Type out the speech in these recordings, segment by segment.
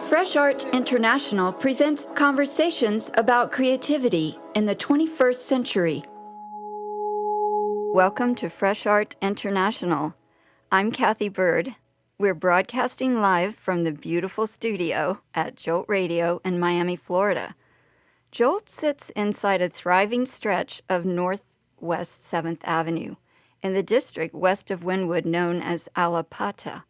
Fresh Art International presents conversations about creativity in the 21st century. Welcome to Fresh Art International. I'm Kathy Bird. We're broadcasting live from the beautiful studio at Jolt Radio in Miami, Florida. Jolt sits inside a thriving stretch of Northwest 7th Avenue in the district west of Wynwood known as Alapata.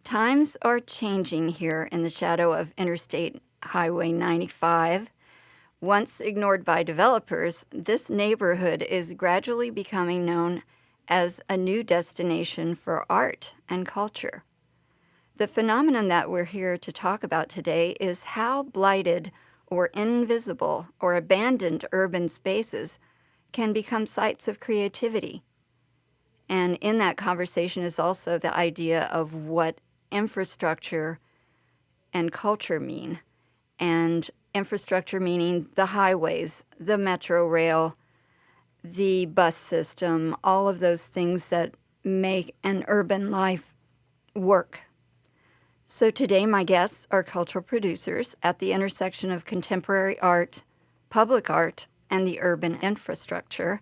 Times are changing here in the shadow of Interstate Highway 95. Once ignored by developers, this neighborhood is gradually becoming known as a new destination for art and culture. The phenomenon that we're here to talk about today is how blighted or invisible or abandoned urban spaces can become sites of creativity. And in that conversation is also the idea of what infrastructure and culture mean. And infrastructure meaning the highways, the Metrorail, the bus system, all of those things that make an urban life work. So today my guests are cultural producers at the intersection of contemporary art, public art, and the urban infrastructure.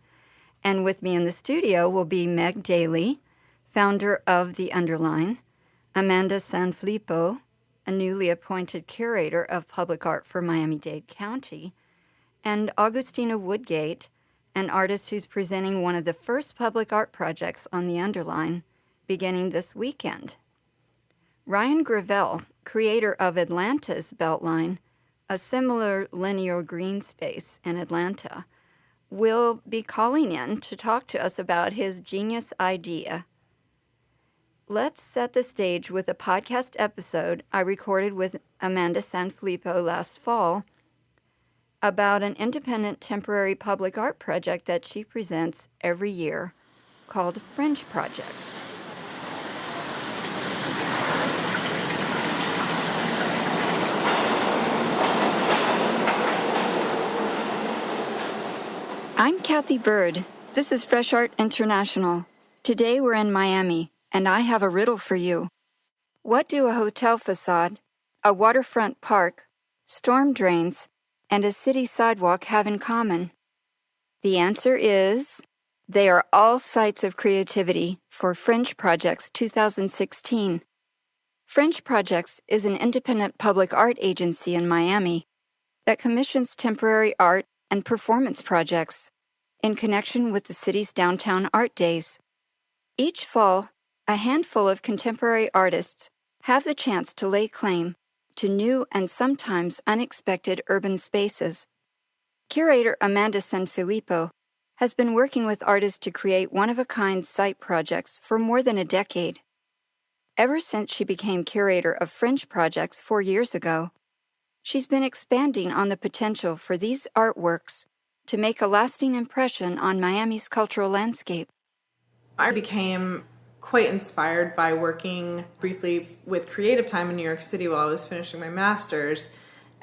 And with me in the studio will be Meg Daly, founder of the Underline, Amanda Sanfilippo, a newly appointed curator of public art for Miami-Dade County, and Agustina Woodgate, an artist who's presenting one of the first public art projects on the Underline, beginning this weekend. Ryan Gravel, creator of Atlanta's Beltline, a similar linear green space in Atlanta, will be calling in to talk to us about his genius idea. Let's set the stage with a podcast episode I recorded with Amanda Sanfilippo last fall about an independent temporary public art project that she presents every year called Fringe Projects. I'm Kathy Bird. This is Fresh Art International. Today we're in Miami. And I have a riddle for you. What do a hotel facade, a waterfront park, storm drains, and a city sidewalk have in common? The answer is, they are all sites of creativity for Fringe Projects 2016. Fringe Projects is an independent public art agency in Miami that commissions temporary art and performance projects in connection with the city's downtown art days. Each fall, a handful of contemporary artists have the chance to lay claim to new and sometimes unexpected urban spaces. Curator Amanda Sanfilippo has been working with artists to create one-of-a-kind site projects for more than a decade. Ever since she became curator of Fringe Projects 4 years ago, she's been expanding on the potential for these artworks to make a lasting impression on Miami's cultural landscape. I became quite inspired by working briefly with Creative Time in New York City while I was finishing my master's.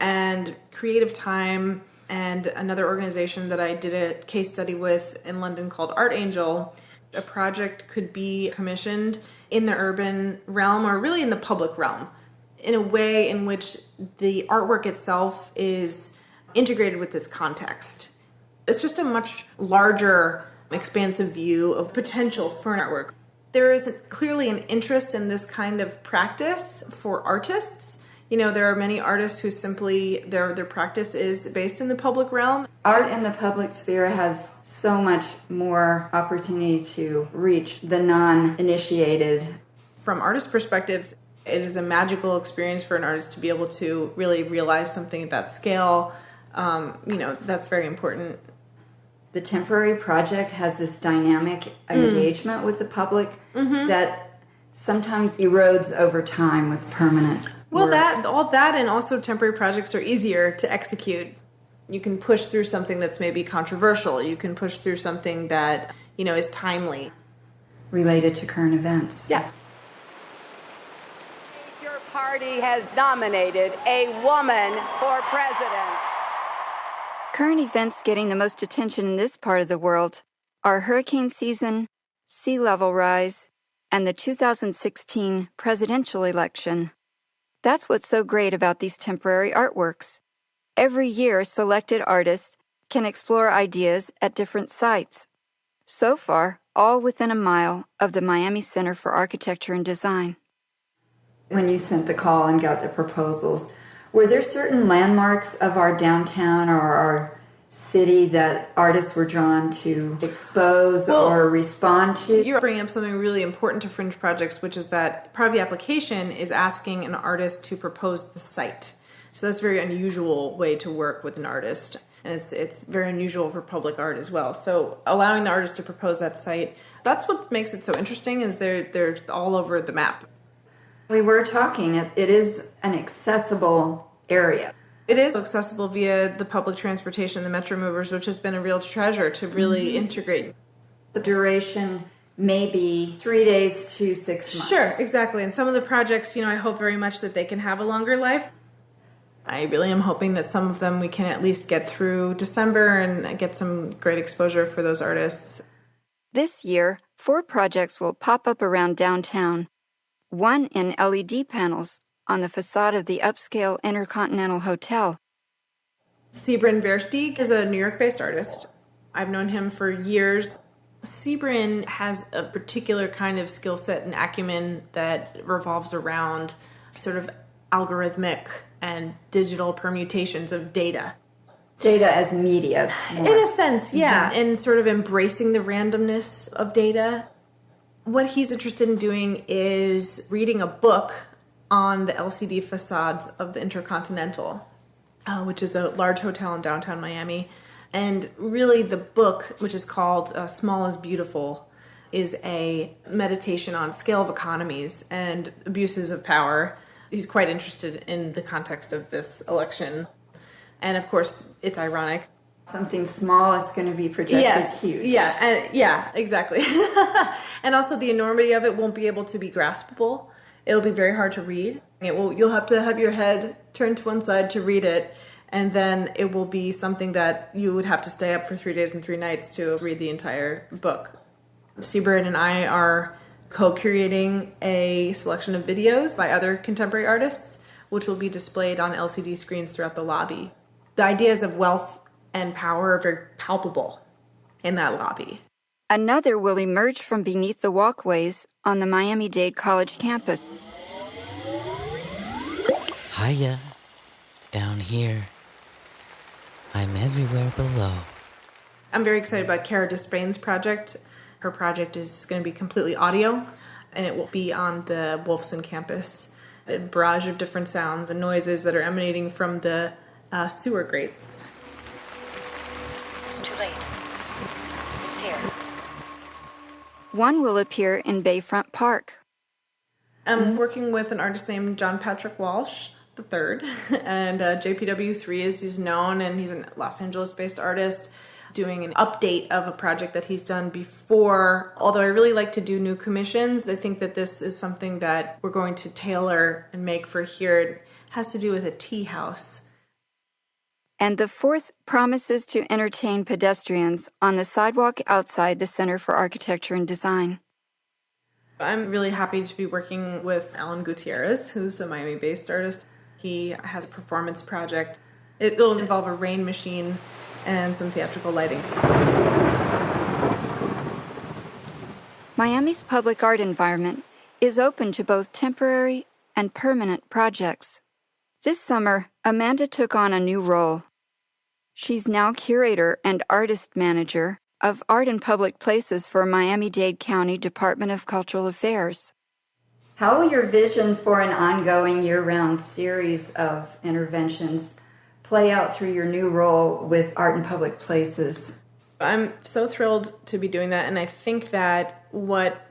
And Creative Time and another organization that I did a case study with in London called Art Angel, a project could be commissioned in the urban realm or really in the public realm in a way in which the artwork itself is integrated with its context. It's just a much larger, expansive view of potential for an artwork. There is clearly an interest in this kind of practice for artists. You know, there are many artists who simply, their practice is based in the public realm. Art in the public sphere has so much more opportunity to reach the non-initiated. From artist perspectives, it is a magical experience for an artist to be able to really realize something at that scale. That's very important. The temporary project has this dynamic engagement with the public that sometimes erodes over time with permanent work. That and also temporary projects are easier to execute. You can push through something that's maybe controversial. You can push through something that, is timely. Related to current events. Yeah. Your party has nominated a woman for president. Current events getting the most attention in this part of the world are hurricane season, sea level rise, and the 2016 presidential election. That's what's so great about these temporary artworks. Every year, selected artists can explore ideas at different sites. So far, all within a mile of the Miami Center for Architecture and Design. When you sent the call and got the proposals, were there certain landmarks of our downtown or our city that artists were drawn to expose or respond to? You're bringing up something really important to Fringe Projects, which is that part of the application is asking an artist to propose the site. So that's a very unusual way to work with an artist. And it's very unusual for public art as well. So allowing the artist to propose that site, that's what makes it so interesting, is they're all over the map. We were talking, it is an accessible area. It is accessible via the public transportation, the Metro movers, which has been a real treasure to really integrate. The duration may be 3 days to 6 months. Sure, exactly. And some of the projects, I hope very much that they can have a longer life. I really am hoping that some of them we can at least get through December and get some great exposure for those artists. This year, 4 projects will pop up around downtown. One in LED panels on the facade of the upscale Intercontinental Hotel. Sebrin Versteeg is a New York-based artist. I've known him for years. Sebrin has a particular kind of skill set and acumen that revolves around sort of algorithmic and digital permutations of data. Data as media. More. In a sense, yeah. And sort of embracing the randomness of data. What he's interested in doing is reading a book on the LCD facades of the Intercontinental, which is a large hotel in downtown Miami. And really the book, which is called Small is Beautiful, is a meditation on scale of economies and abuses of power. He's quite interested in the context of this election. And of course, it's ironic. Something small is going to be projected huge. Yeah, exactly. And also the enormity of it won't be able to be graspable. It'll be very hard to read. You'll have to have your head turned to one side to read it, and then it will be something that you would have to stay up for 3 days and 3 nights to read the entire book. Sebrin and I are co-curating a selection of videos by other contemporary artists, which will be displayed on LCD screens throughout the lobby. The ideas of wealth and power are very palpable in that lobby. Another will emerge from beneath the walkways on the Miami-Dade College campus. Hiya. Down here. I'm everywhere below. I'm very excited about Cara Despain's project. Her project is going to be completely audio, and it will be on the Wolfson campus. A barrage of different sounds and noises that are emanating from the sewer grates. It's too late. It's here. One will appear in Bayfront Park. I'm working with an artist named John Patrick Walsh III, and JPW3 as he's known, and he's a Los Angeles-based artist doing an update of a project that he's done before. Although I really like to do new commissions, I think that this is something that we're going to tailor and make for here. It has to do with a tea house. And the 4th promises to entertain pedestrians on the sidewalk outside the Center for Architecture and Design. I'm really happy to be working with Alan Gutierrez, who's a Miami-based artist. He has a performance project. It'll involve a rain machine and some theatrical lighting. Miami's public art environment is open to both temporary and permanent projects. This summer, Amanda took on a new role. She's now curator and artist manager of art in public places for Miami-Dade County Department of Cultural Affairs. How will your vision for an ongoing year-round series of interventions play out through your new role with art in public places? I'm so thrilled to be doing that, and I think that what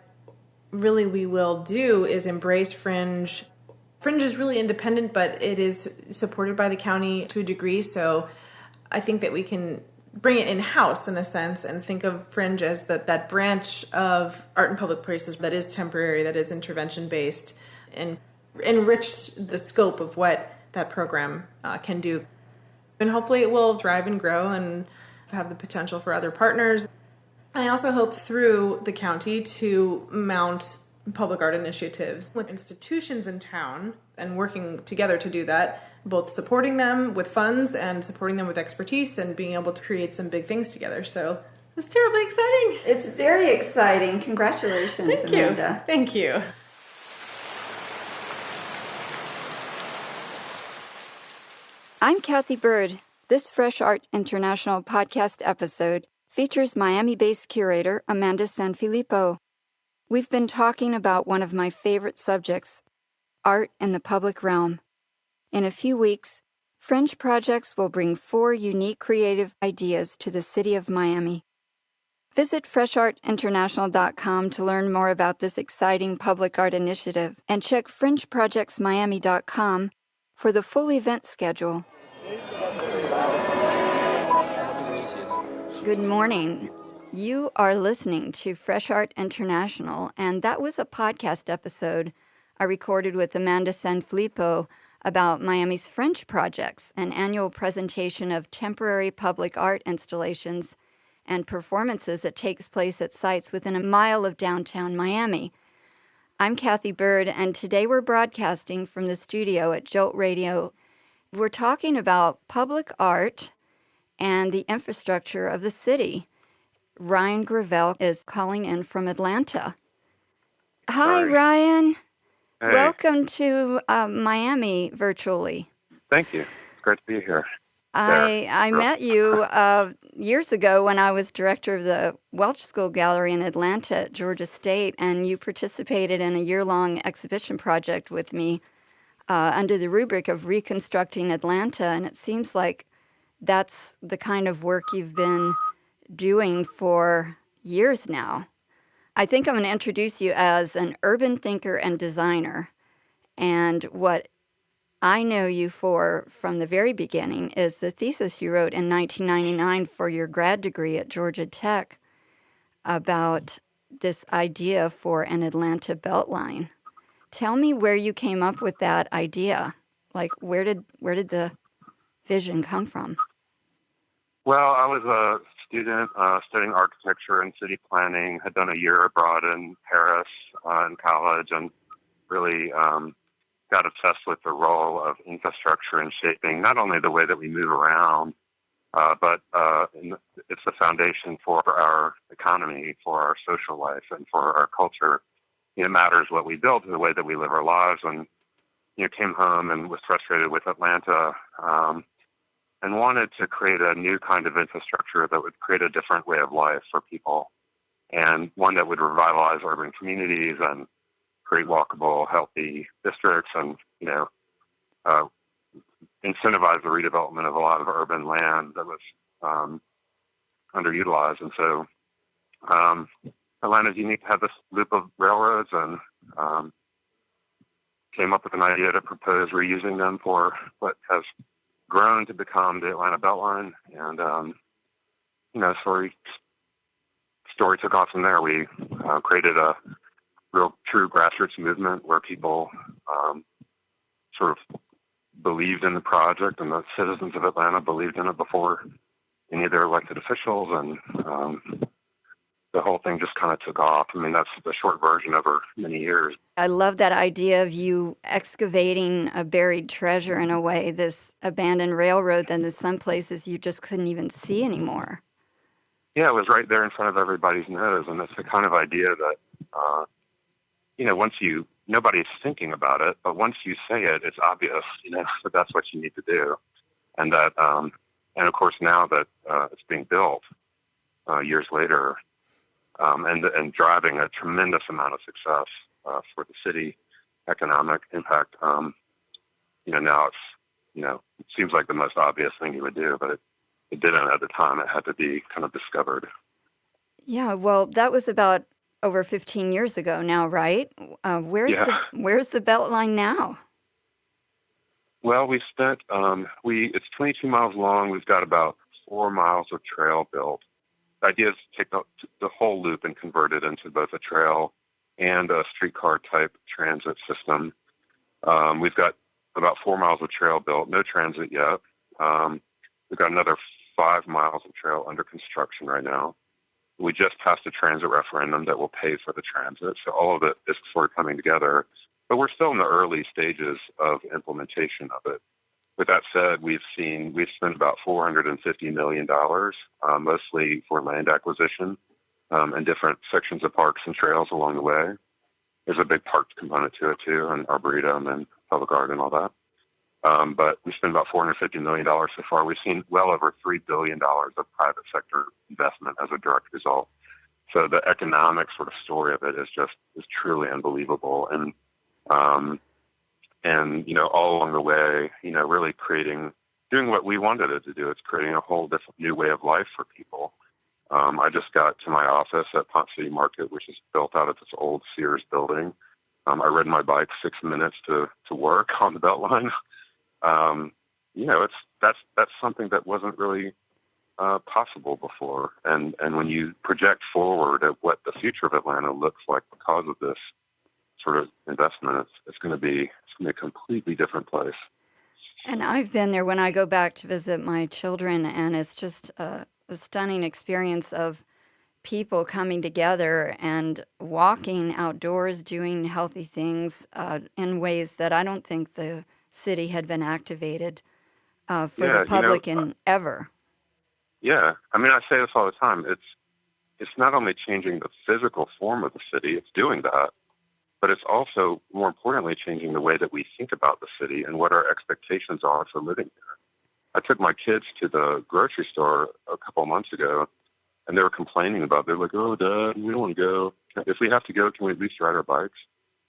really we will do is embrace Fringe. Fringe is really independent, but it is supported by the county to a degree, so I think that we can bring it in-house in a sense and think of Fringe as that branch of art in public places that is temporary, that is intervention-based, and enrich the scope of what that program can do. And hopefully it will thrive and grow and have the potential for other partners. And I also hope through the county to mount public art initiatives with institutions in town and working together to do that, both supporting them with funds and supporting them with expertise and being able to create some big things together. So it's terribly exciting. It's very exciting. Congratulations, Thank Amanda. you. Thank you. I'm Kathy Bird. This Fresh Art International podcast episode features Miami-based curator Amanda Sanfilippo. We've been talking about one of my favorite subjects, art in the public realm. In a few weeks, Fringe Projects will bring 4 unique creative ideas to the city of Miami. Visit freshartinternational.com to learn more about this exciting public art initiative and check fringeprojectsmiami.com for the full event schedule. Good morning. You are listening to Fresh Art International, and that was a podcast episode I recorded with Amanda Sanfilippo about Miami's Fringe Projects, an annual presentation of temporary public art installations and performances that takes place at sites within a mile of downtown Miami. I'm Kathy Bird, and today we're broadcasting from the studio at Jolt Radio. We're talking about public art and the infrastructure of the city. Ryan Gravel is calling in from Atlanta. Hi, Ryan. Hey. Welcome to Miami virtually. Thank you. It's great to be here. I met you years ago when I was director of the Welch School Gallery in Atlanta at Georgia State, and you participated in a year-long exhibition project with me under the rubric of reconstructing Atlanta, and it seems like that's the kind of work you've been doing for years now. I think I'm going to introduce you as an urban thinker and designer. And what I know you for from the very beginning is the thesis you wrote in 1999 for your grad degree at Georgia Tech about this idea for an Atlanta Beltline. Tell me where you came up with that idea. Like, where did the vision come from? Well, I was a student studying architecture and city planning, had done a year abroad in Paris in college, and really got obsessed with the role of infrastructure in shaping not only the way that we move around, but it's the foundation for our economy, for our social life, and for our culture. It matters what we build, the way that we live our lives. And came home and was frustrated with Atlanta, and wanted to create a new kind of infrastructure that would create a different way of life for people, and one that would revitalize urban communities and create walkable, healthy districts, and incentivize the redevelopment of a lot of urban land that was underutilized. And so Atlanta's unique to have this loop of railroads, and came up with an idea to propose reusing them for what has grown to become the Atlanta Beltline. And story took off from there. We created a real true grassroots movement where people sort of believed in the project, and the citizens of Atlanta believed in it before any of their elected officials, and the whole thing just kind of took off. I mean, that's the short version over many years. I love that idea of you excavating a buried treasure in a way, this abandoned railroad that in some places you just couldn't even see anymore. Yeah, it was right there in front of everybody's nose, and it's the kind of idea that, nobody's thinking about it, but once you say it, it's obvious, that that's what you need to do. And that, and of course now that it's being built years later, and driving a tremendous amount of success for the city, economic impact. Now it seems like the most obvious thing you would do, but it didn't at the time. It had to be kind of discovered. Yeah, well, that was about over 15 years ago now, right? Where's the Beltline now? Well, we spent it's 22 miles long. We've got about 4 miles of trail built. The idea is to take the whole loop and convert it into both a trail and a streetcar type transit system. We've got about 4 miles of trail built, no transit yet. We've got another 5 miles of trail under construction right now. We just passed a transit referendum that will pay for the transit. So all of it is sort of coming together. But we're still in the early stages of implementation of it. With that said, we've spent about $450 million, mostly for land acquisition and different sections of parks and trails along the way. There's a big park component to it too, and arboretum and public art and all that. But we spent about $450 million so far. We've seen well over $3 billion of private sector investment as a direct result. So the economic sort of story of it is truly unbelievable. And all along the way, really doing what we wanted it to do. It's creating a whole different new way of life for people. I just got to my office at Ponce City Market, which is built out of this old Sears building. I rode my bike 6 minutes to work on the Beltline. That's something that wasn't really possible before. And when you project forward at what the future of Atlanta looks like because of this sort of investment, it's going to be a completely different place. And I've been there when I go back to visit my children, and it's just a stunning experience of people coming together and walking outdoors, doing healthy things in ways that I don't think the city had been activated for the public in ever. Yeah, I mean, I say this all the time. It's not only changing the physical form of the city, it's doing that, but it's also, more importantly, changing the way that we think about the city and what our expectations are for living here. I took my kids to the grocery store a couple of months ago, and they were complaining about it. They're like, "Oh, Dad, we don't want to go. If we have to go, can we at least ride our bikes?"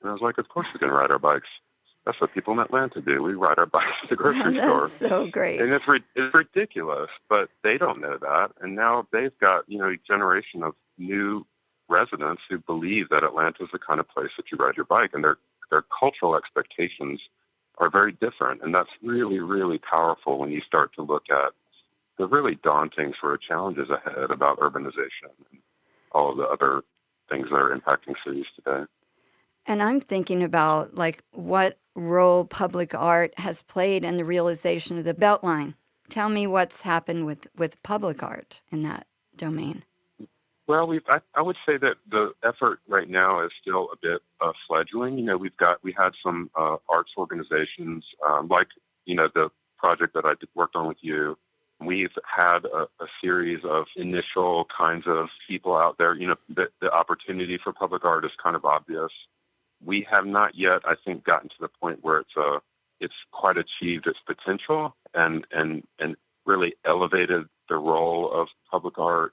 And I was like, "Of course we can ride our bikes. That's what people in Atlanta do. We ride our bikes to the grocery store." That's so great. And it's ridiculous, but they don't know that. And now they've got, a generation of new residents who believe that Atlanta is the kind of place that you ride your bike, and their cultural expectations are very different. And that's really, really powerful when you start to look at the really daunting sort of challenges ahead about urbanization and all of the other things that are impacting cities today. And I'm thinking about what role public art has played in the realization of the Beltline. Tell me what's happened with public art in that domain. Well, I would say that the effort right now is still a bit fledgling. We had some arts organizations like the project that I worked on with you. We've had a series of initial kinds of people out there. The opportunity for public art is kind of obvious. We have not yet, I think, gotten to the point where it's quite achieved its potential and really elevated the role of public art.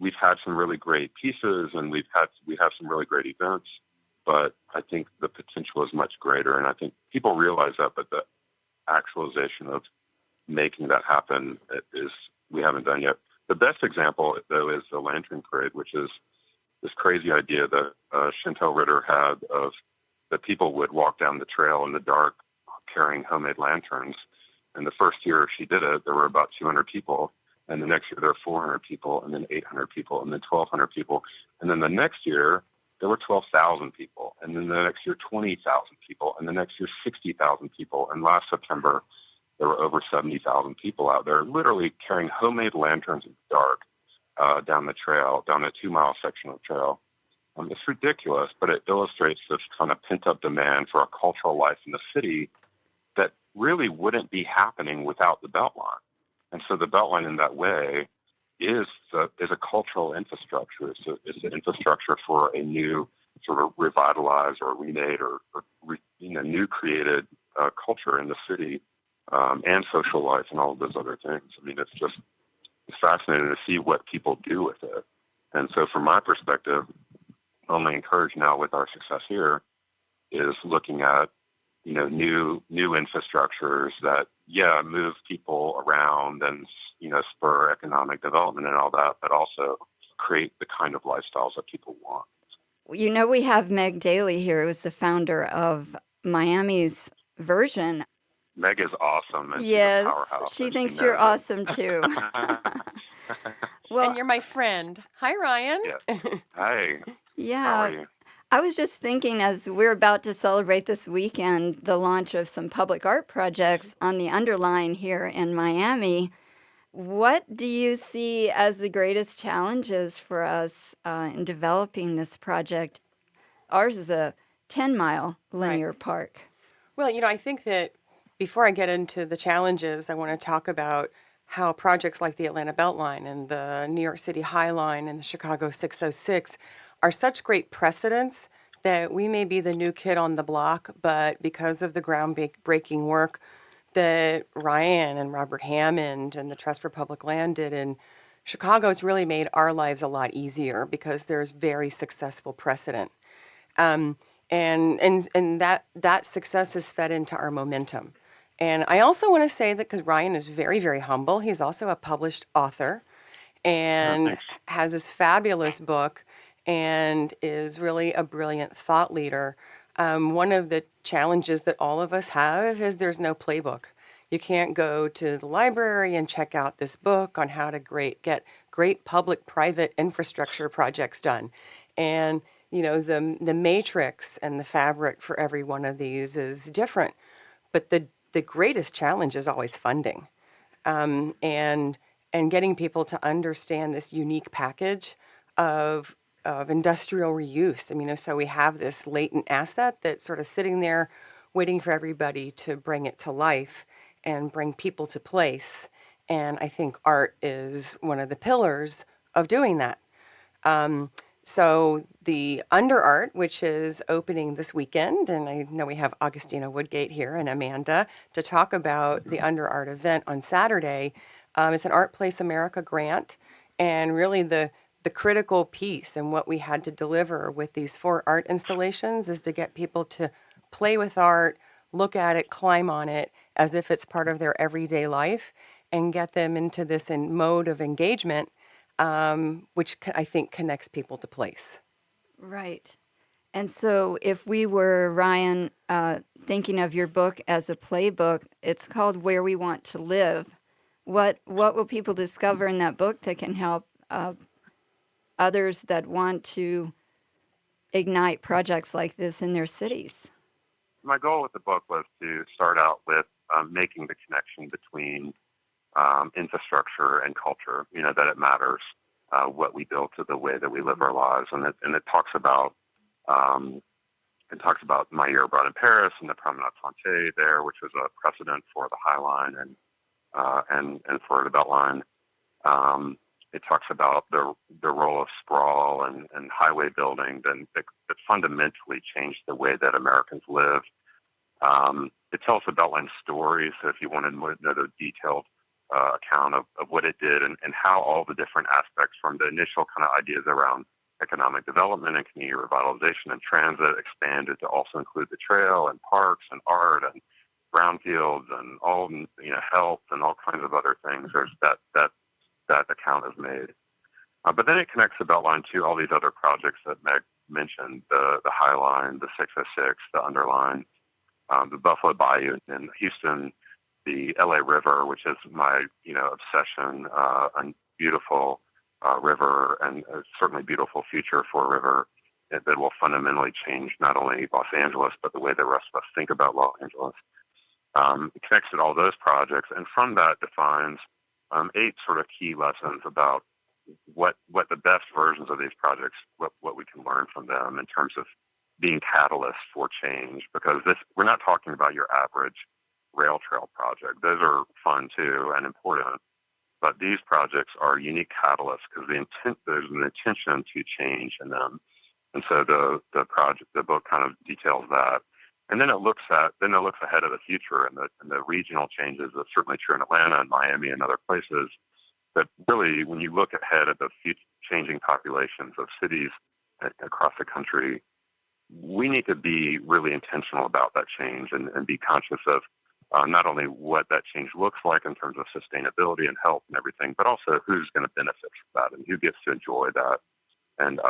We've had some really great pieces, and we have some really great events, but I think the potential is much greater, and I think people realize that, but the actualization of making that happen we haven't done yet. The best example, though, is the Lantern Parade, which is this crazy idea that Chantel Ritter had of that people would walk down the trail in the dark carrying homemade lanterns. And the first year she did it, there were about 200 people. And the next year there were 400 people, and then 800 people, and then 1,200 people. And then the next year there were 12,000 people. And then the next year 20,000 people. And the next year 60,000 people. And last September there were over 70,000 people out there literally carrying homemade lanterns in the dark down the trail, down a 2-mile section of trail. It's ridiculous, but it illustrates this kind of pent-up demand for a cultural life in the city that really wouldn't be happening without the Beltline. And so the Beltline in that way is a cultural infrastructure. It's an infrastructure for a new sort of revitalized or remade or new created culture in the city and social life and all of those other things. I mean, it's fascinating to see what people do with it. And so from my perspective, only encouraged now with our success here is looking at, new infrastructures that, move people around and, spur economic development and all that, but also create the kind of lifestyles that people want. We have Meg Daly here, who's the founder of Miami's version. Meg is awesome. And yes, she's a powerhouse, she thinks you're awesome too. Well, and you're my friend. Hi, Ryan. Yeah. Hi. Yeah. How are you? I was just thinking, as we're about to celebrate this weekend the launch of some public art projects on the Underline here in Miami, What do you see as the greatest challenges for us in developing this project? Ours is a 10-mile linear park. Well, I think that before I get into the challenges, I want to talk about how projects like the Atlanta Beltline and the New York City High Line and the Chicago 606 are such great precedents that we may be the new kid on the block, but because of the groundbreaking work that Ryan and Robert Hammond and the Trust for Public Land did in Chicago, it's really made our lives a lot easier because there's very successful precedent. Um, and that success is fed into our momentum. And I also want to say that because Ryan is very, very humble, he's also a published author and has this fabulous book and is really a brilliant thought leader. One of the challenges that all of us have is there's no playbook. You can't go to the library and check out this book on how to get great public-private infrastructure projects done. And the matrix and the fabric for every one of these is different. But the greatest challenge is always funding, and getting people to understand this unique package of industrial reuse. So we have this latent asset that's sort of sitting there waiting for everybody to bring it to life and bring people to place. And I think art is one of the pillars of doing that. So the Under Art, which is opening this weekend, and I know we have Agustina Woodgate here and Amanda to talk about the Under Art event on Saturday. It's an Art Place America grant, and really the critical piece and what we had to deliver with these 4 art installations is to get people to play with art, look at it, climb on it as if it's part of their everyday life, and get them into this mode of engagement, which I think connects people to place. Right. And so if we were, Ryan, thinking of your book as a playbook, it's called Where We Want to Live. What will people discover in that book that can help others that want to ignite projects like this in their cities? My goal with the book was to start out with making the connection between infrastructure and culture, that it matters what we build to the way that we live our lives. And it talks about my year abroad in Paris and the Promenade Française there, which was a precedent for the High Line and for the Beltline. It talks about the role of sprawl and highway building that fundamentally changed the way that Americans live. It tells the Beltline story, so if you want to know the detailed account of what it did and how all the different aspects from the initial kind of ideas around economic development and community revitalization and transit expanded to also include the trail and parks and art and brownfields and all, health and all kinds of other things. There's that account is made. But then it connects the Beltline to all these other projects that Meg mentioned, the High Line, the 606, the Underline, the Buffalo Bayou in Houston, the LA River, which is my, obsession, a beautiful river and certainly beautiful future for a river that will fundamentally change not only Los Angeles, but the way the rest of us think about Los Angeles. It connects to all those projects, and from that defines 8 sort of key lessons about what the best versions of these projects, what we can learn from them in terms of being catalysts for change. Because we're not talking about your average rail trail project. Those are fun too and important, but these projects are unique catalysts because there's an intention to change in them. And so the book kind of details that. And then it looks ahead of the future and the regional changes. That's certainly true in Atlanta and Miami and other places. But really, when you look ahead at the changing populations of cities across the country, we need to be really intentional about that change and be conscious of not only what that change looks like in terms of sustainability and health and everything, but also who's going to benefit from that and who gets to enjoy that. And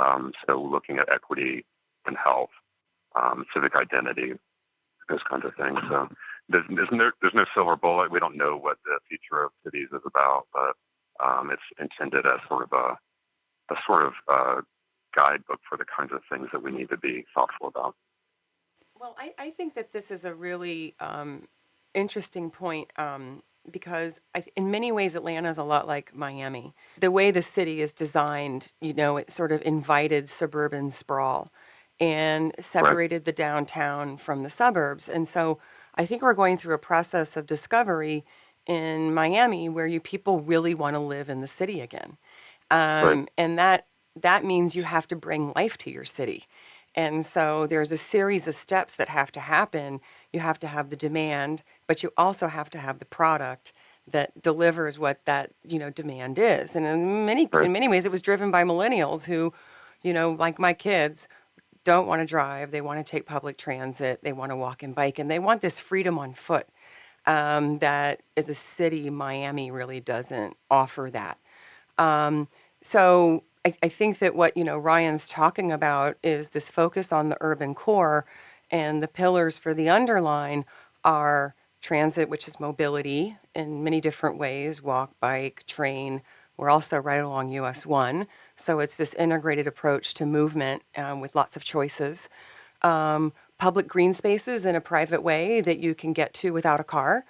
so looking at equity and health, civic identity, those kinds of things. So there's no silver bullet. We don't know what the future of cities is about, but it's intended as sort of guidebook for the kinds of things that we need to be thoughtful about. Well, I think that this is a really interesting point because in many ways Atlanta is a lot like Miami. The way the city is designed, it sort of invited suburban sprawl and separated the downtown from the suburbs. And so I think we're going through a process of discovery in Miami where people really want to live in the city again. And that means you have to bring life to your city. And so there's a series of steps that have to happen. You have to have the demand, but you also have to have the product that delivers what that, demand is. And in many ways, it was driven by millennials who, like my kids, don't want to drive. They want to take public transit. They want to walk and bike, and they want this freedom on foot that as a city, Miami really doesn't offer that. So I think that what, Ryan's talking about is this focus on the urban core, and the pillars for the Underline are transit, which is mobility in many different ways, walk, bike, train. We're also right along US 1. So it's this integrated approach to movement with lots of choices. Public green spaces in a private way that you can get to without a car.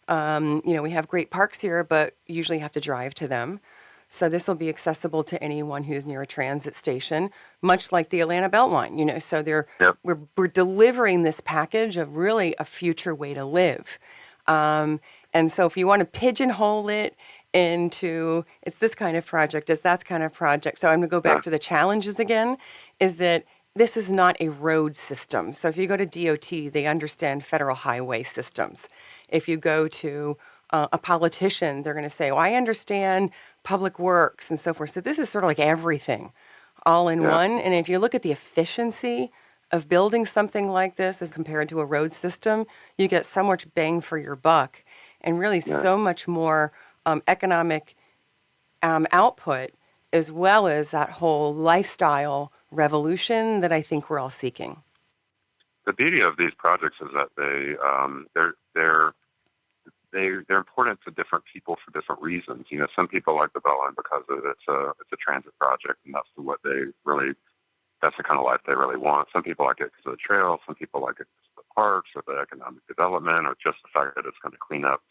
We have great parks here, but you usually have to drive to them. So this will be accessible to anyone who's near a transit station, much like the Atlanta Beltline. So we're delivering this package of really a future way to live. And so if you want to pigeonhole it into it's this kind of project, it's that kind of project. So I'm going to go back to the challenges again, is that this is not a road system. So if you go to DOT, they understand federal highway systems. If you go to a politician, they're going to say, I understand public works and so forth. So this is sort of like everything all in one. And if you look at the efficiency of building something like this as compared to a road system, you get so much bang for your buck and really so much more economic output, as well as that whole lifestyle revolution that I think we're all seeking. The beauty of these projects is that they're important to different people for different reasons. Some people like the Beltline because it's a transit project, and that's the kind of life they really want. Some people like it because of the trail. Some people like it because of the parks or the economic development, or just the fact that it's going to clean up,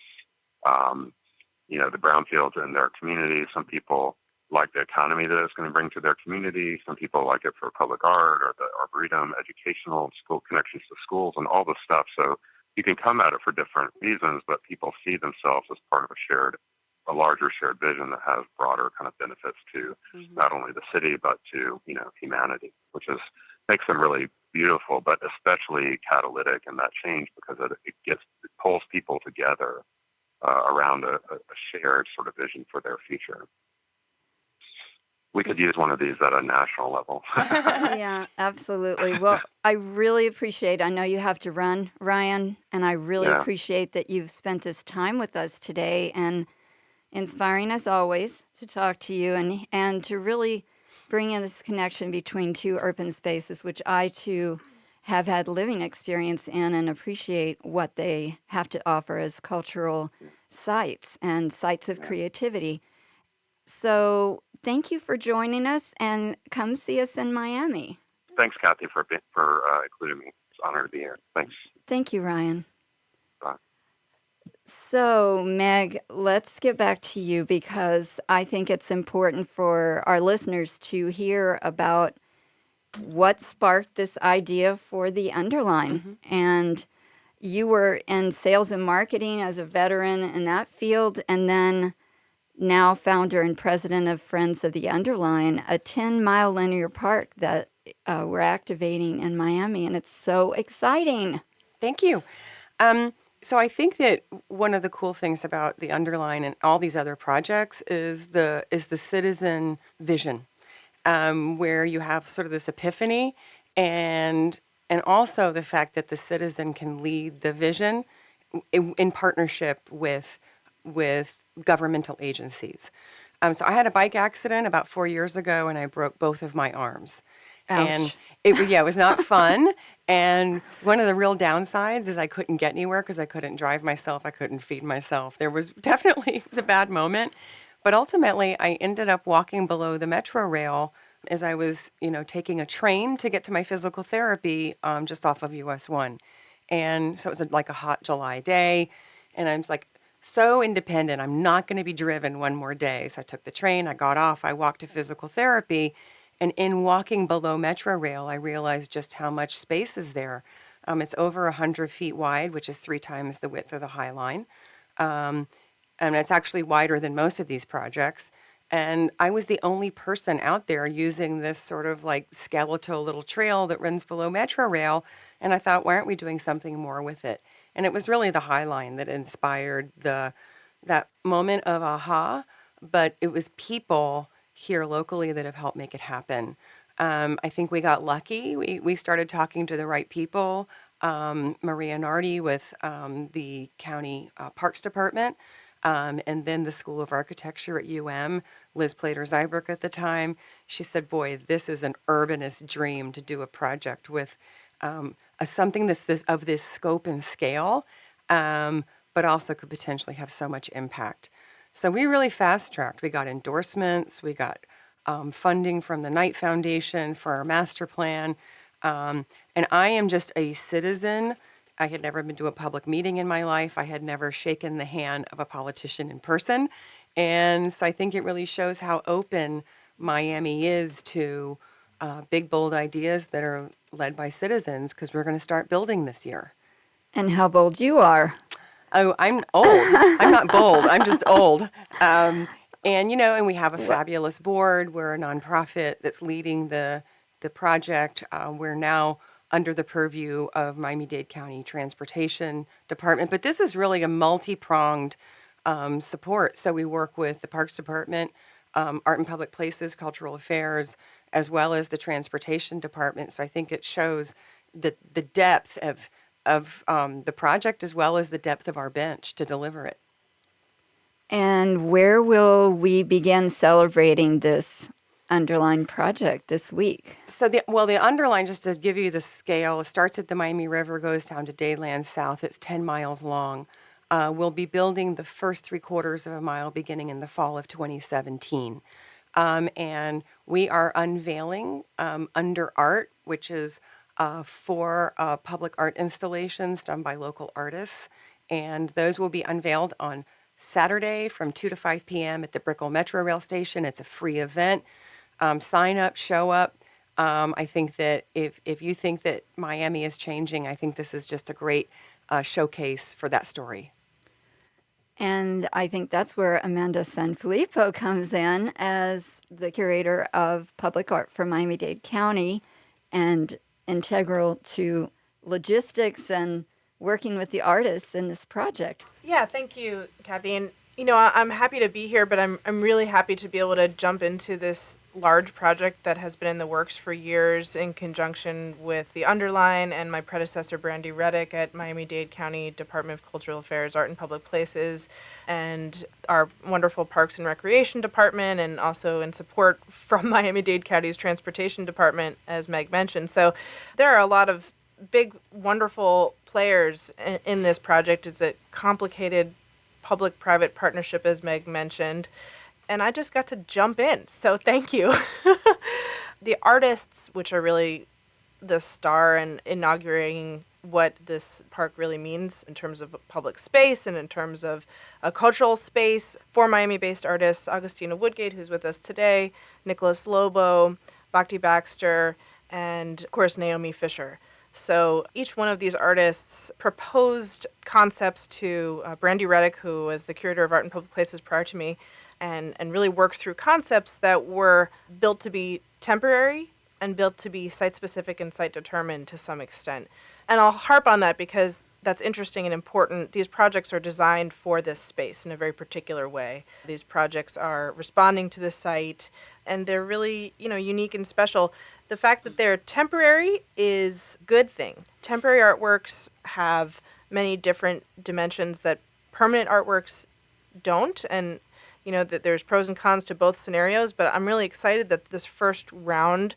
the brownfields in their community. Some people like the economy that it's going to bring to their community. Some people like it for public art or the arboretum, educational, school connections to schools, and all this stuff. So you can come at it for different reasons, but people see themselves as part of a larger shared vision that has broader kind of benefits to not only the city, but to, humanity, which makes them really beautiful, but especially catalytic in that change because it pulls people together around a shared sort of vision for their future. We could use one of these at a national level. Yeah, absolutely. Well, I really appreciate, I know you have to run, Ryan, and I really appreciate that you've spent this time with us today and inspiring us always to talk to you and to really bring in this connection between two urban spaces, which I too have had living experience in and appreciate what they have to offer as cultural sites and sites of creativity. So thank you for joining us, and come see us in Miami. Thanks, Kathy, for including me. It's an honor to be here. Thanks. Thank you, Ryan. Bye. So, Meg, let's get back to you because I think it's important for our listeners to hear about what sparked this idea for the Underline. And you were in sales and marketing as a veteran in that field, and then now founder and president of Friends of the Underline, a 10-mile linear park that we're activating in Miami, and it's so exciting. Thank you. So I think that one of the cool things about the Underline and all these other projects is the citizen vision, where you have sort of this epiphany, and also the fact that the citizen can lead the vision in partnership with governmental agencies. So I had a bike accident about 4 years ago, and I broke both of my arms. Ouch. And it was not fun. And one of the real downsides is I couldn't get anywhere because I couldn't drive myself. I couldn't feed myself. It was a bad moment. But ultimately, I ended up walking below the Metrorail as I was, taking a train to get to my physical therapy just off of US 1. And so it was like a hot July day. And I was like so independent. I'm not going to be driven one more day. So I took the train, I got off, I walked to physical therapy. And in walking below Metrorail, I realized just how much space is there. It's over 100 feet wide, which is 3 times the width of the High Line. And it's actually wider than most of these projects. And I was the only person out there using this sort of like skeletal little trail that runs below Metrorail. And I thought, why aren't we doing something more with it? And it was really the High Line that inspired that moment of aha, but it was people here locally that have helped make it happen. I think we got lucky. We started talking to the right people. Maria Nardi with the county parks department, and then the School of Architecture at UM, Liz Plater-Zyberk at the time. She said, boy, this is an urbanist dream to do a project with something that's of this scope and scale, but also could potentially have so much impact. So we really fast-tracked. We got endorsements. We got funding from the Knight Foundation for our master plan. And I am just a citizen. I had never been to a public meeting in my life. I had never shaken the hand of a politician in person. And so I think it really shows how open Miami is to big, bold ideas that are led by citizens, because we're going to start building this year. And how bold you are. Oh, I'm old. I'm not bold. I'm just old. And we have a fabulous board. We're a nonprofit that's leading the project. We're now under the purview of Miami-Dade County Transportation Department. But this is really a multi-pronged support. So we work with the Parks Department, Art and Public Places, Cultural Affairs, as well as the Transportation Department. So I think it shows the depth of the project, as well as the depth of our bench to deliver it. And where will we begin celebrating this Underline project this week? So the Underline, just to give you the scale, starts at the Miami River, goes down to Dadeland South. It's 10 miles long. We'll be building the first 3/4 of a mile beginning in the fall of 2017. And we are unveiling Under Art, which is 4 public art installations done by local artists. And those will be unveiled on Saturday from 2 to 5 p.m. at the Brickell Metrorail station. It's a free event. Sign up, show up. I think that if you think that Miami is changing, I think this is just a great showcase for that story. And I think that's where Amanda Sanfilippo comes in as the curator of public art for Miami-Dade County and integral to logistics and working with the artists in this project. Yeah, thank you, Kathy. And I'm happy to be here, but I'm really happy to be able to jump into this large project that has been in the works for years in conjunction with the Underline and my predecessor, Brandy Reddick, at Miami-Dade County Department of Cultural Affairs, Art and Public Places, and our wonderful Parks and Recreation Department, and also in support from Miami-Dade County's Transportation Department, as Meg mentioned. So there are a lot of big, wonderful players in this project. It's a complicated public-private partnership, as Meg mentioned, and I just got to jump in, so thank you. The artists, which are really the star in inaugurating what this park really means in terms of public space and in terms of a cultural space for Miami-based artists, Agustina Woodgate, who's with us today, Nicholas Lobo, Bhakti Baxter, and, of course, Naomi Fisher. So each one of these artists proposed concepts to Brandy Reddick, who was the curator of art and public places prior to me, and really worked through concepts that were built to be temporary and built to be site-specific and site-determined to some extent. And I'll harp on that because that's interesting and important. These projects are designed for this space in a very particular way. These projects are responding to the site, and they're really, unique and special. The fact that they're temporary is a good thing. Temporary artworks have many different dimensions that permanent artworks don't, and that there's pros and cons to both scenarios, but I'm really excited that this first round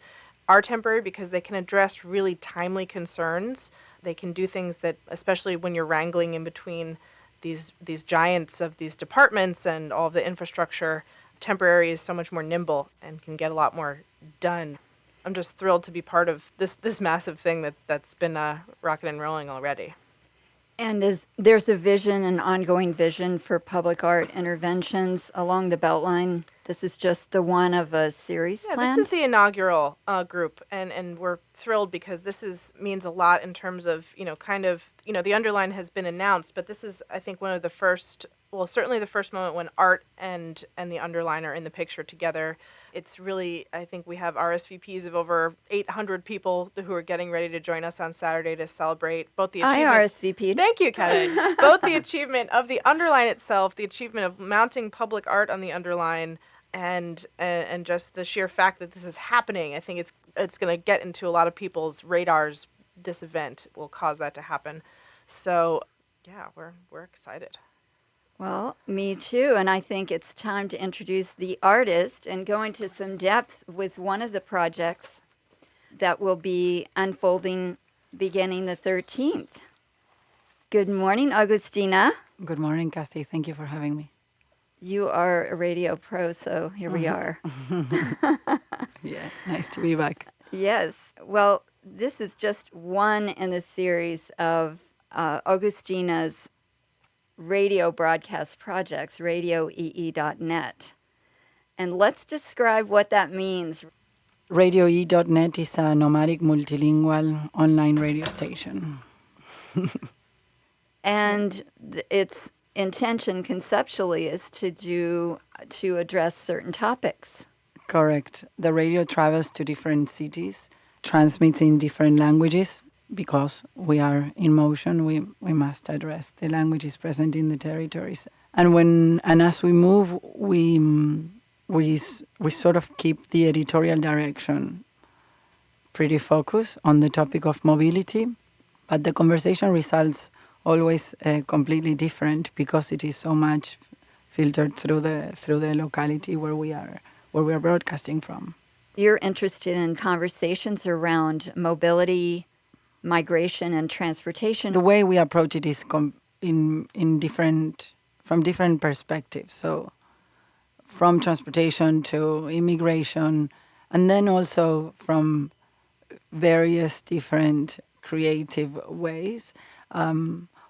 are temporary because they can address really timely concerns. They can do things that, especially when you're wrangling in between these giants of these departments and all of the infrastructure, temporary is so much more nimble and can get a lot more done. I'm just thrilled to be part of this massive thing that's been rocking and rolling already. And there's a vision, an ongoing vision for public art interventions along the Beltline. This is just the one of a series planned? This is the inaugural group, and we're thrilled because means a lot in terms of, the Underline has been announced, but this is, I think, one of the first, certainly the first moment when art and the Underline are in the picture together. It's really, I think we have RSVPs of over 800 people who are getting ready to join us on Saturday to celebrate both the achievement. I RSVP'd. Thank you, Kevin. Both the achievement of the Underline itself, the achievement of mounting public art on the Underline, and just the sheer fact that this is happening. I think it's going to get into a lot of people's radars. This event will cause that to happen. So, yeah, we're excited. Well, me too, and I think it's time to introduce the artist and go into some depth with one of the projects that will be unfolding beginning the 13th. Good morning, Agustina. Good morning, Kathy. Thank you for having me. You are a radio pro, so here we are. Yeah, nice to be back. Yes. Well, this is just one in the series of Agustina's radio broadcast projects, radioee.net. And let's describe what that means. RadioE.net is a nomadic multilingual online radio station. And its intention conceptually is to address certain topics. Correct. The radio travels to different cities, transmits in different languages. Because we are in motion, we must address the languages present in the territories. And as we move, we sort of keep the editorial direction pretty focused on the topic of mobility, but the conversation results always completely different because it is so much filtered through the locality where we are broadcasting from. You're interested in conversations around mobility, migration, and transportation. The way we approach it is from different perspectives. So from transportation to immigration, and then also from various different creative ways.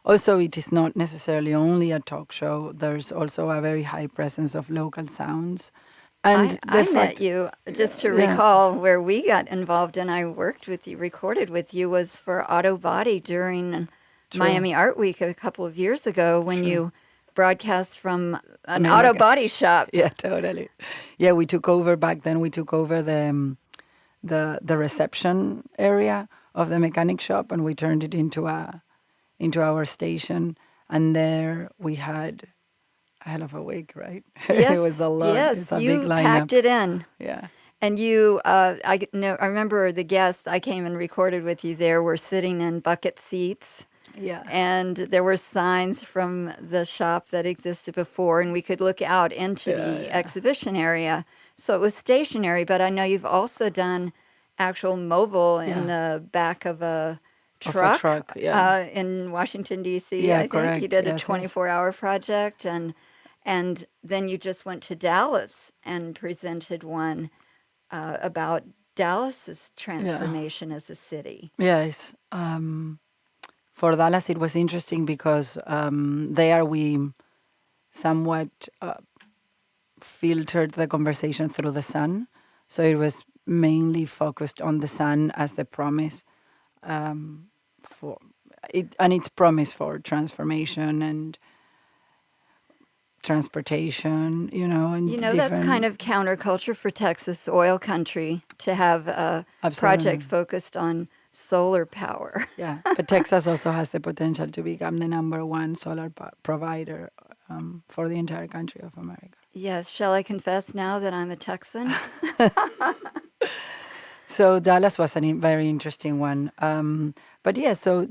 Also, it is not necessarily only a talk show. There's also a very high presence of local sounds. And I met you, just to recall where we got involved and I worked with you, recorded with you, was for Auto Body during Miami Art Week a couple of years ago when you broadcast from an auto body shop. Yeah, totally. Yeah, we took over back then. We took over the reception area of the mechanic shop and we turned it into our station. And there we had a hell of a week, right? Yes, it was a lot. Yes, it's a you big lineup. packed it in. Yeah. And you, I remember the guests I came and recorded with you there were sitting in bucket seats. Yeah. And there were signs from the shop that existed before, and we could look out into the exhibition area. So it was stationary, but I know you've also done actual mobile in the back of a truck, in Washington, D.C., Yeah, I think. correct. You did a Yes, 24-hour project, and then you just went to Dallas and presented one about Dallas's transformation as a city. Yes. For Dallas, it was interesting because there we somewhat filtered the conversation through the sun. So it was mainly focused on the sun as the promise for it, and its promise for transformation and transportation, and that's kind of counterculture for Texas, oil country, to have a project focused on solar power. Yeah, but Texas also has the potential to become the number one solar provider for the entire country of America. Yes, shall I confess now that I'm a Texan? So Dallas was a very interesting one. But yeah, so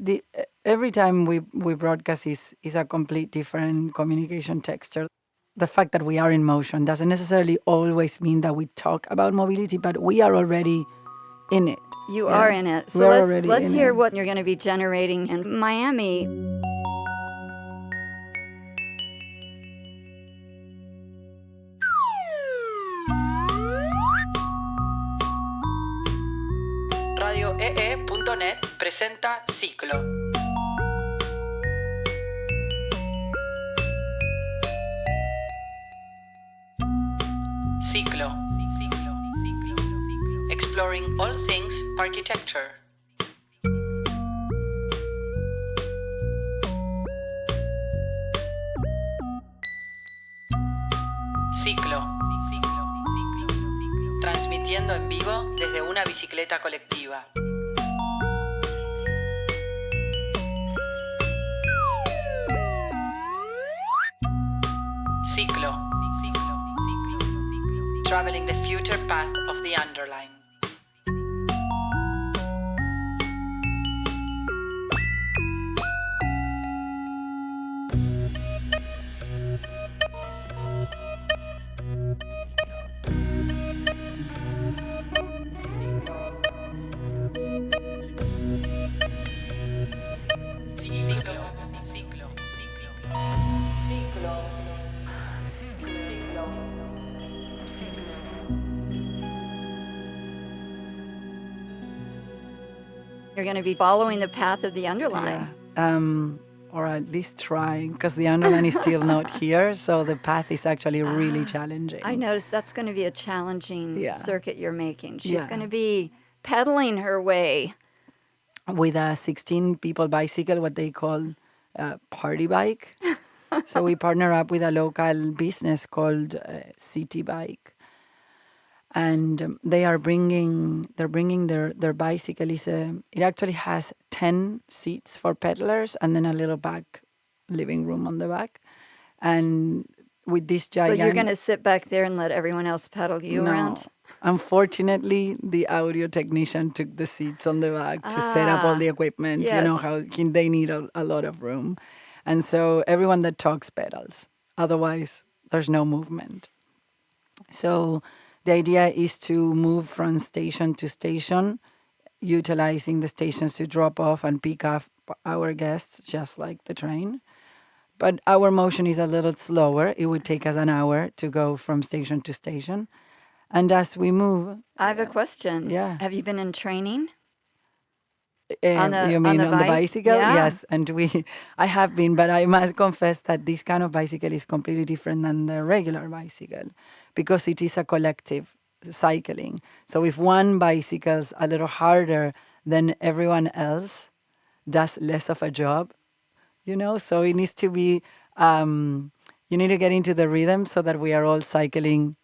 every time we broadcast is a complete different communication texture. The fact that we are in motion doesn't necessarily always mean that we talk about mobility, but we are already in it. You are in it. So let's hear what you're going to be generating in Miami. RadioEE.net presenta Ciclo. Ciclo. Exploring all things architecture. Ciclo. Transmitiendo en vivo desde una bicicleta colectiva. Ciclo. Traveling the future path of the Underline. You're going to be following the path of the Underline. Yeah. Or at least trying, because the Underline is still not here, so the path is actually really challenging. I noticed that's going to be a challenging circuit you're making. She's Yeah. going to be pedaling her way. With a 16-people bicycle, what they call a party bike. So we partner up with a local business called City Bike. And they're bringing their bicycle. It actually has 10 seats for pedalers and then a little back living room on the back. And with this giant... So you're going to sit back there and let everyone else pedal you around? Unfortunately, the audio technician took the seats on the back to set up all the equipment. Yes. You know how they need a lot of room. And so everyone that talks pedals. Otherwise, there's no movement. So the idea is to move from station to station, utilizing the stations to drop off and pick up our guests, just like the train. But our motion is a little slower. It would take us an hour to go from station to station. And as we move... I have a question. Yeah. Have you been in training? You mean on the bicycle? Yeah. Yes, and I have been, but I must confess that this kind of bicycle is completely different than the regular bicycle because it is a collective cycling. So if one bicycle's a little harder, then everyone else does less of a job, So it needs to be, you need to get into the rhythm so that we are all cycling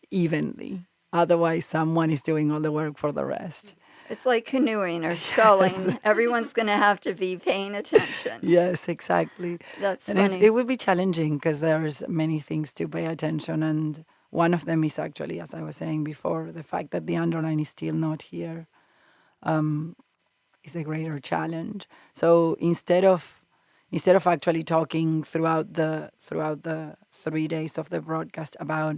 evenly. Otherwise, someone is doing all the work for the rest. It's like canoeing or sculling. Yes. Everyone's going to have to be paying attention. Yes, exactly. That's funny. It would be challenging because there's many things to pay attention. And one of them is actually, as I was saying before, the fact that the Underline is still not here is a greater challenge. So instead of actually talking throughout the 3 days of the broadcast about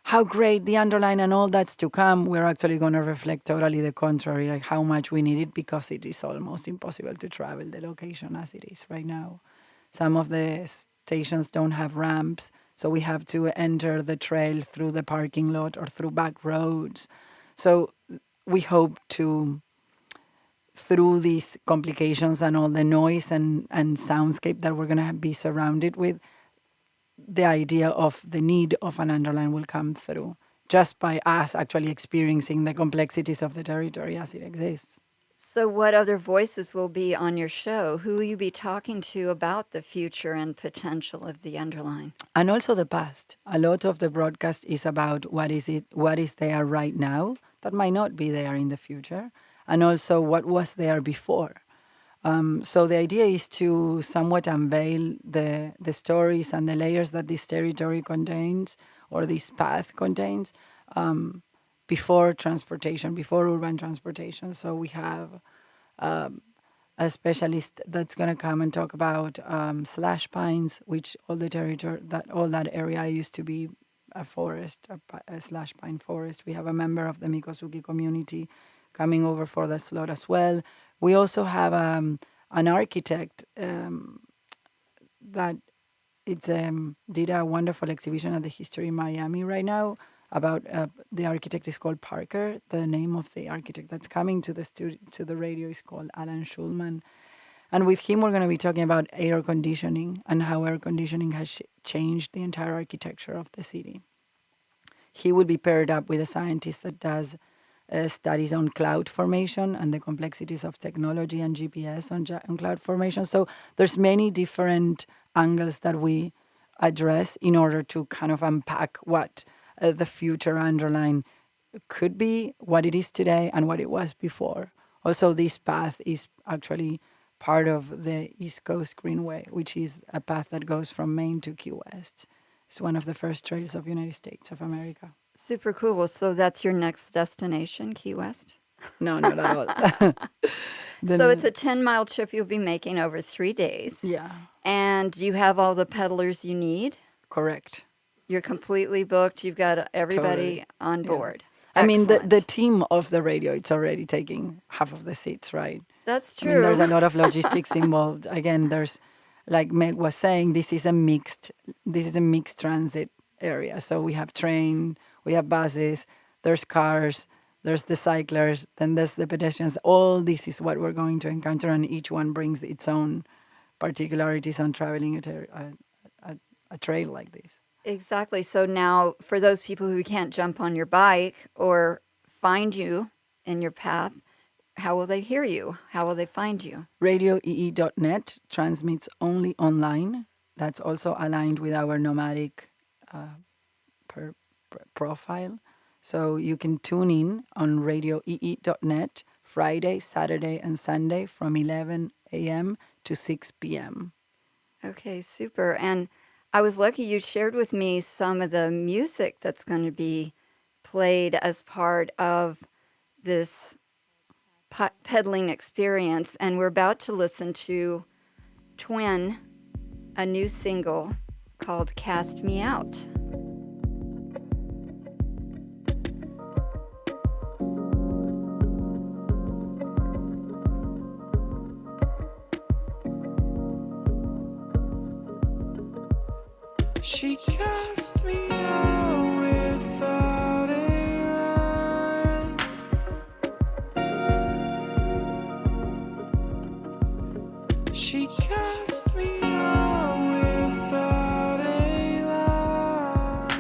how great the Underline and all that's to come, we're actually going to reflect totally the contrary, like how much we need it because it is almost impossible to travel the location as it is right now. Some of the stations don't have ramps, so we have to enter the trail through the parking lot or through back roads. So we hope to, through these complications and all the noise and soundscape that we're going to be surrounded with, the idea of the need of an Underline will come through just by us actually experiencing the complexities of the territory as it exists. So what other voices will be on your show? Who will you be talking to about the future and potential of the Underline? And also the past. A lot of the broadcast is about what is there right now that might not be there in the future, and also what was there before. So the idea is to somewhat unveil the stories and the layers that this territory contains or this path contains before transportation, before urban transportation. So we have a specialist that's going to come and talk about slash pines, which all that area used to be a forest, a slash pine forest. We have a member of the Mikosuki community coming over for the slot as well. We also have an architect that did a wonderful exhibition at the History Miami right now about the architect is called Parker. The name of the architect that's coming to the radio is called Alan Schulman. And with him, we're going to be talking about air conditioning and how air conditioning has changed the entire architecture of the city. he will be paired up with a scientist that does studies on cloud formation and the complexities of technology and GPS on cloud formation. So there's many different angles that we address in order to kind of unpack what the future Underline could be, what it is today, and what it was before. Also, this path is actually part of the East Coast Greenway, which is a path that goes from Maine to Key West. It's one of the first trails of United States of America. Super cool. So that's your next destination, Key West? No, not at all. So it's a 10-mile trip you'll be making over 3 days. Yeah. And you have all the pedalers you need? Correct. You're completely booked. You've got everybody on board. I mean, the Excellent. team of the radio, it's already taking half of the seats, right? That's I mean, true. there's a lot of logistics involved. Again, there's, like Meg was saying, this is a mixed transit area. So we have train, we have buses, there's cars, there's the cyclers, then there's the pedestrians. All this is what we're going to encounter, and each one brings its own particularities on traveling a trail like this. Exactly. So now, for those people who can't jump on your bike or find you in your path, how will they hear you? How will they find you? RadioEE.net transmits only online. That's also aligned with our nomadic profile. So you can tune in on RadioEE.net Friday, Saturday, and Sunday from 11 a.m. to 6 p.m. Okay, super. And I was lucky you shared with me some of the music that's going to be played as part of this pedaling experience. And we're about to listen to Twin, a new single called Cast Me Out. She cast me out without a line. She cast me out without a line.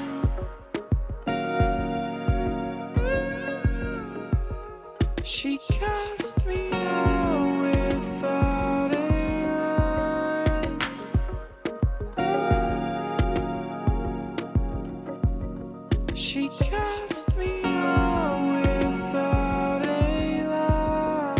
She cast me out without a line. She cast me out without a lie.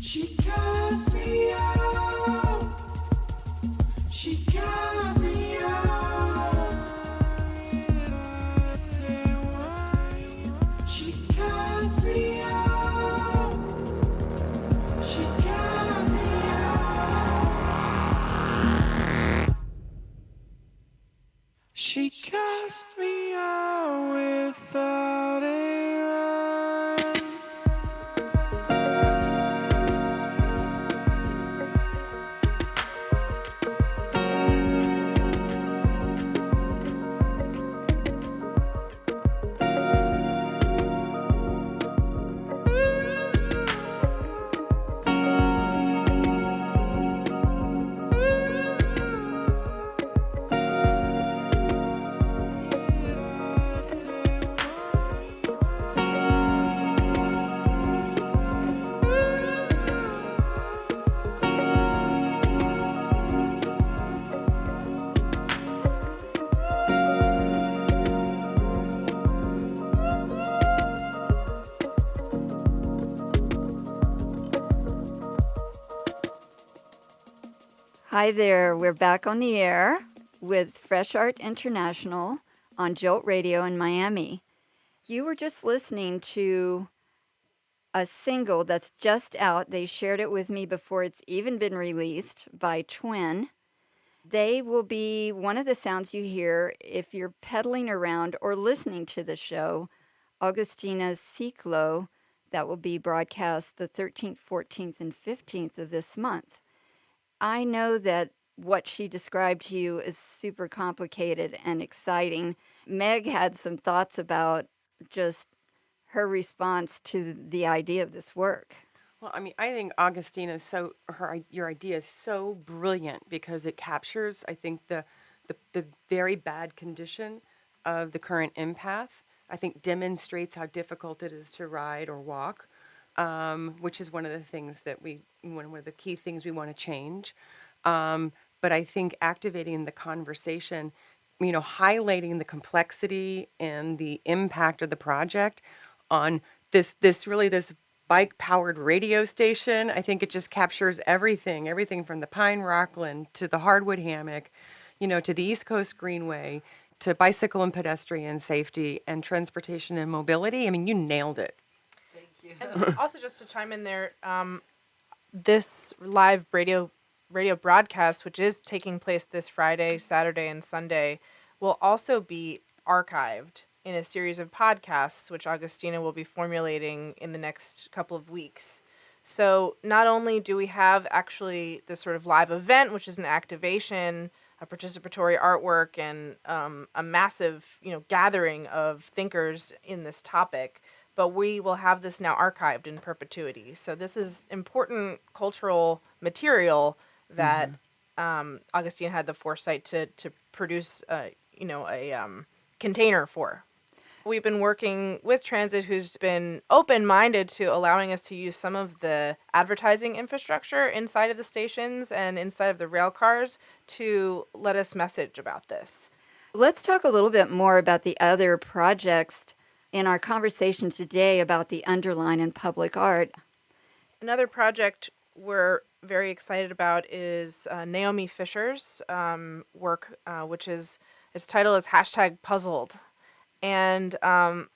She cast me out. She cast me out. She cast me out. She cast me out. She cast me out without a line. Hi there, we're back on the air with Fresh Art International on Jolt Radio in Miami. You were just listening to a single that's just out. They shared it with me before it's even been released by Twin. They will be one of the sounds you hear if you're pedaling around or listening to the show, Agustina's Ciclo, that will be broadcast the 13th, 14th, and 15th of this month. I know that what she described to you is super complicated and exciting. Meg had some thoughts about just her response to the idea of this work. Well, I mean, I think Augustina your idea is so brilliant because it captures, I think, the very bad condition of the current empath. I think demonstrates how difficult it is to ride or walk, which is one of the things that one of the key things we want to change. But I think activating the conversation, highlighting the complexity and the impact of the project on this bike-powered radio station. I think it just captures everything from the pine rockland to the hardwood hammock, to the East Coast Greenway, to bicycle and pedestrian safety and transportation and mobility. I mean, you nailed it. Thank you. And also, just to chime in there, this live radio broadcast, which is taking place this Friday, Saturday, and Sunday, will also be archived in a series of podcasts, which Agustina will be formulating in the next couple of weeks. So not only do we have actually this sort of live event, which is an activation, a participatory artwork, and a massive, gathering of thinkers in this topic, but we will have this now archived in perpetuity. So this is important cultural material that Agustina had the foresight to produce, a container for. We've been working with Transit, who's been open-minded to allowing us to use some of the advertising infrastructure inside of the stations and inside of the rail cars to let us message about this. Let's talk a little bit more about the other projects in our conversation today about the Underline and public art. Another project we're very excited about is Naomi Fisher's work, which is, its title is #Puzzled. And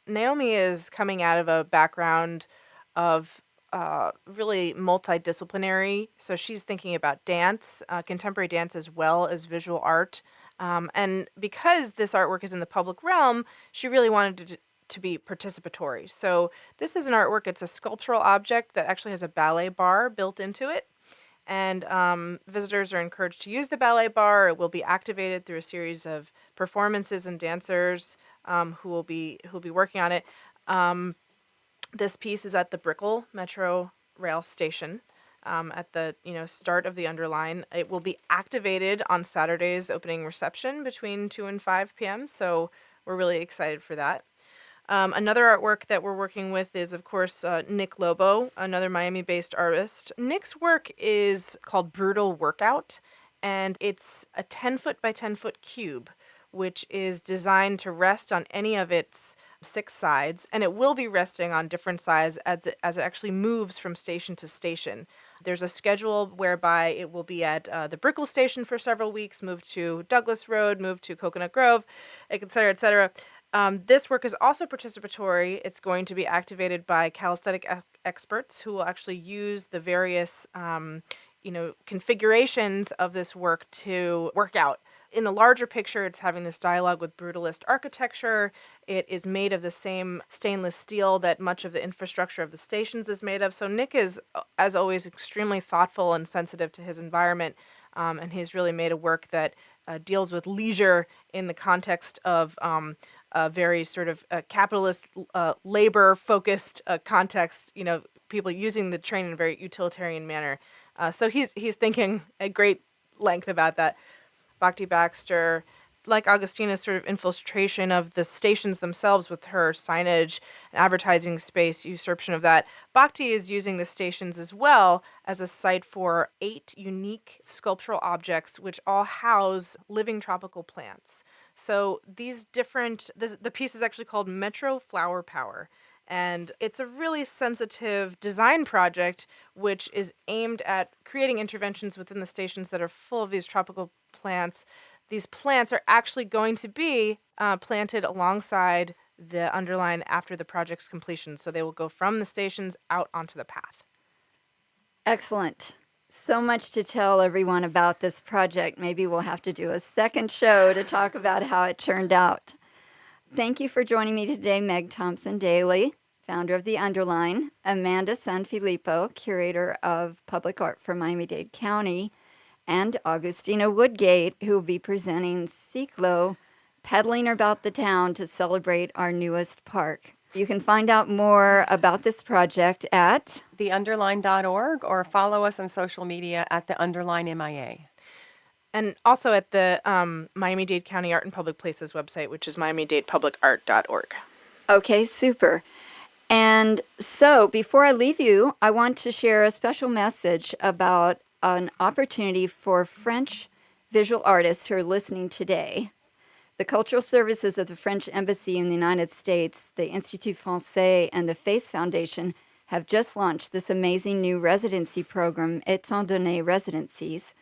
Naomi is coming out of a background of really multidisciplinary. So she's thinking about dance, contemporary dance, as well as visual art. And because this artwork is in the public realm, she really wanted to be participatory. So this is an artwork, it's a sculptural object that actually has a ballet bar built into it. And visitors are encouraged to use the ballet bar. It will be activated through a series of performances and dancers who will be working on it. This piece is at the Brickell Metrorail station at the start of the Underline. It will be activated on Saturday's opening reception between 2 and 5 p.m. So we're really excited for that. Another artwork that we're working with is, of course, Nick Lobo, another Miami-based artist. Nick's work is called Brutal Workout, and it's a 10-foot by 10-foot cube, which is designed to rest on any of its 6 sides, and it will be resting on different sides as it actually moves from station to station. There's a schedule whereby it will be at the Brickell station for several weeks, move to Douglas Road, move to Coconut Grove, et cetera, et cetera. This work is also participatory. It's going to be activated by calisthenic experts who will actually use the various, configurations of this work to work out. In the larger picture, it's having this dialogue with brutalist architecture. It is made of the same stainless steel that much of the infrastructure of the stations is made of. So Nick is, as always, extremely thoughtful and sensitive to his environment, and he's really made a work that deals with leisure in the context of a very sort of capitalist, labor-focused context, people using the train in a very utilitarian manner. So he's thinking at great length about that. Bhakti Baxter, like Agustina's sort of infiltration of the stations themselves with her signage and advertising space, usurpation of that, Bhakti is using the stations as well as a site for 8 unique sculptural objects which all house living tropical plants. So these different, the piece is actually called Metro Flower Power. And it's a really sensitive design project, which is aimed at creating interventions within the stations that are full of these tropical plants. These plants are actually going to be planted alongside the Underline after the project's completion. So they will go from the stations out onto the path. Excellent. So much to tell everyone about this project. Maybe we'll have to do a second show to talk about how it turned out. Thank you for joining me today, Meg Thomson Daly, founder of The Underline, Amanda Sanfilippo, curator of public art for Miami-Dade County, and Agustina Woodgate, who will be presenting Ciclo, pedaling about the town to celebrate our newest park. You can find out more about this project at theunderline.org or follow us on social media at The Underline MIA. And also at the Miami-Dade County Art and Public Places website, which is miamidadepublicart.org. Okay, super. And so before I leave you, I want to share a special message about an opportunity for French visual artists who are listening today. The cultural services of the French Embassy in the United States, the Institut Français, and the FACE Foundation have just launched this amazing new residency program, Étant Donné Residencies.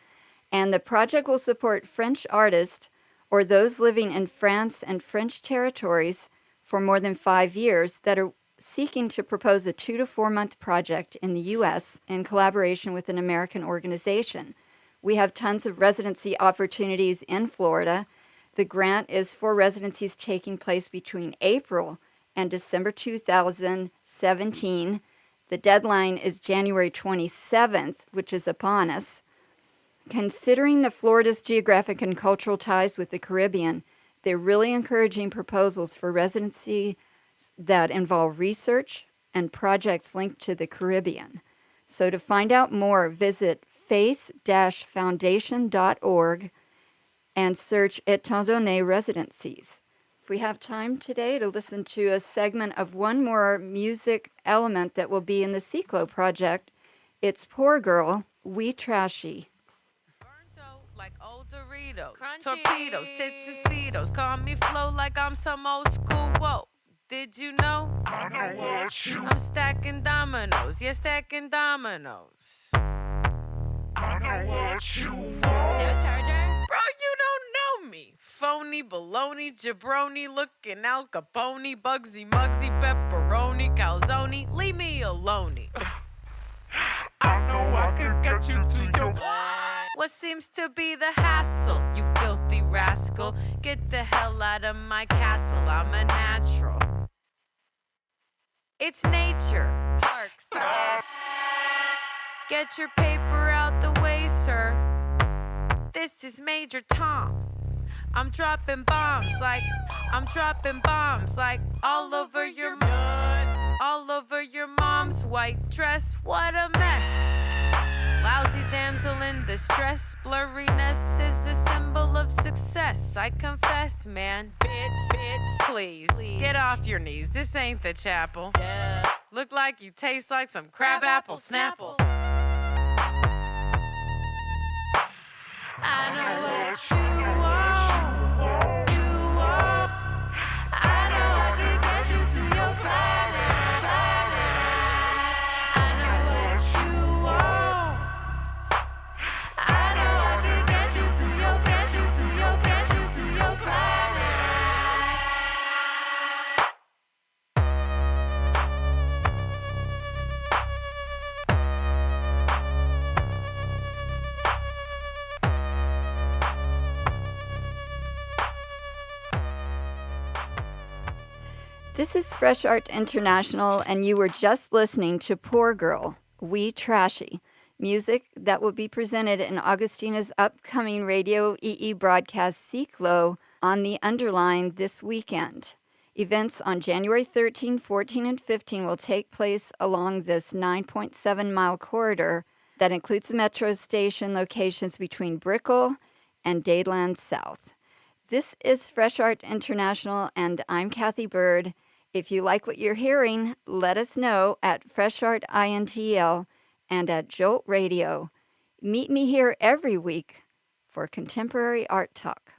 And the project will support French artists or those living in France and French territories for more than 5 years that are seeking to propose a 2 to 4 month project in the U.S. in collaboration with an American organization. We have tons of residency opportunities in Florida. The grant is for residencies taking place between April and December 2017. The deadline is January 27th, which is upon us. Considering the Florida's geographic and cultural ties with the Caribbean, they're really encouraging proposals for residency that involve research and projects linked to the Caribbean. So to find out more, visit face-foundation.org and search Étant Donné Residencies. If we have time today to listen to a segment of one more music element that will be in the Ciclo project, it's Poor Girl, We Trashy. Like old Doritos, crunchy. Torpedoes, tits and speedos. Call me flow like I'm some old school. Whoa, did you know? I know what you. I'm stacking dominoes, yeah, stacking dominoes. I know what you want. Do a charger? Bro, you don't know me. Phony, baloney, jabroni, looking Al Capone, Bugsy, Mugsy, pepperoni, calzone. Leave me alone. I know I can get you to your. What seems to be the hassle, you filthy rascal? Get the hell out of my castle, I'm a natural. It's nature, parks. Get your paper out the way, sir. This is Major Tom. I'm dropping bombs like all over your all over your mom's white dress. What a mess. Lousy damsel in distress, blurriness is a symbol of success. I confess, man, bitch, please get off your knees. This ain't the chapel. Yeah. Look like you taste like some crab apple snapple. I know what you want. You want. I know I can get you to your climax. I know what you want. I know I can get you to your climax. This is Fresh Art International, and you were just listening to Poor Girl, We Trashy, music that will be presented in Agustina's upcoming Radio EE broadcast Ciclo on the Underline this weekend. Events on January 13, 14, and 15 will take place along this 9.7-mile corridor that includes the metro station locations between Brickell and Dadeland South. This is Fresh Art International, and I'm Kathy Bird. If you like what you're hearing, let us know at Fresh Art INTL and at Jolt Radio. Meet me here every week for Contemporary Art Talk.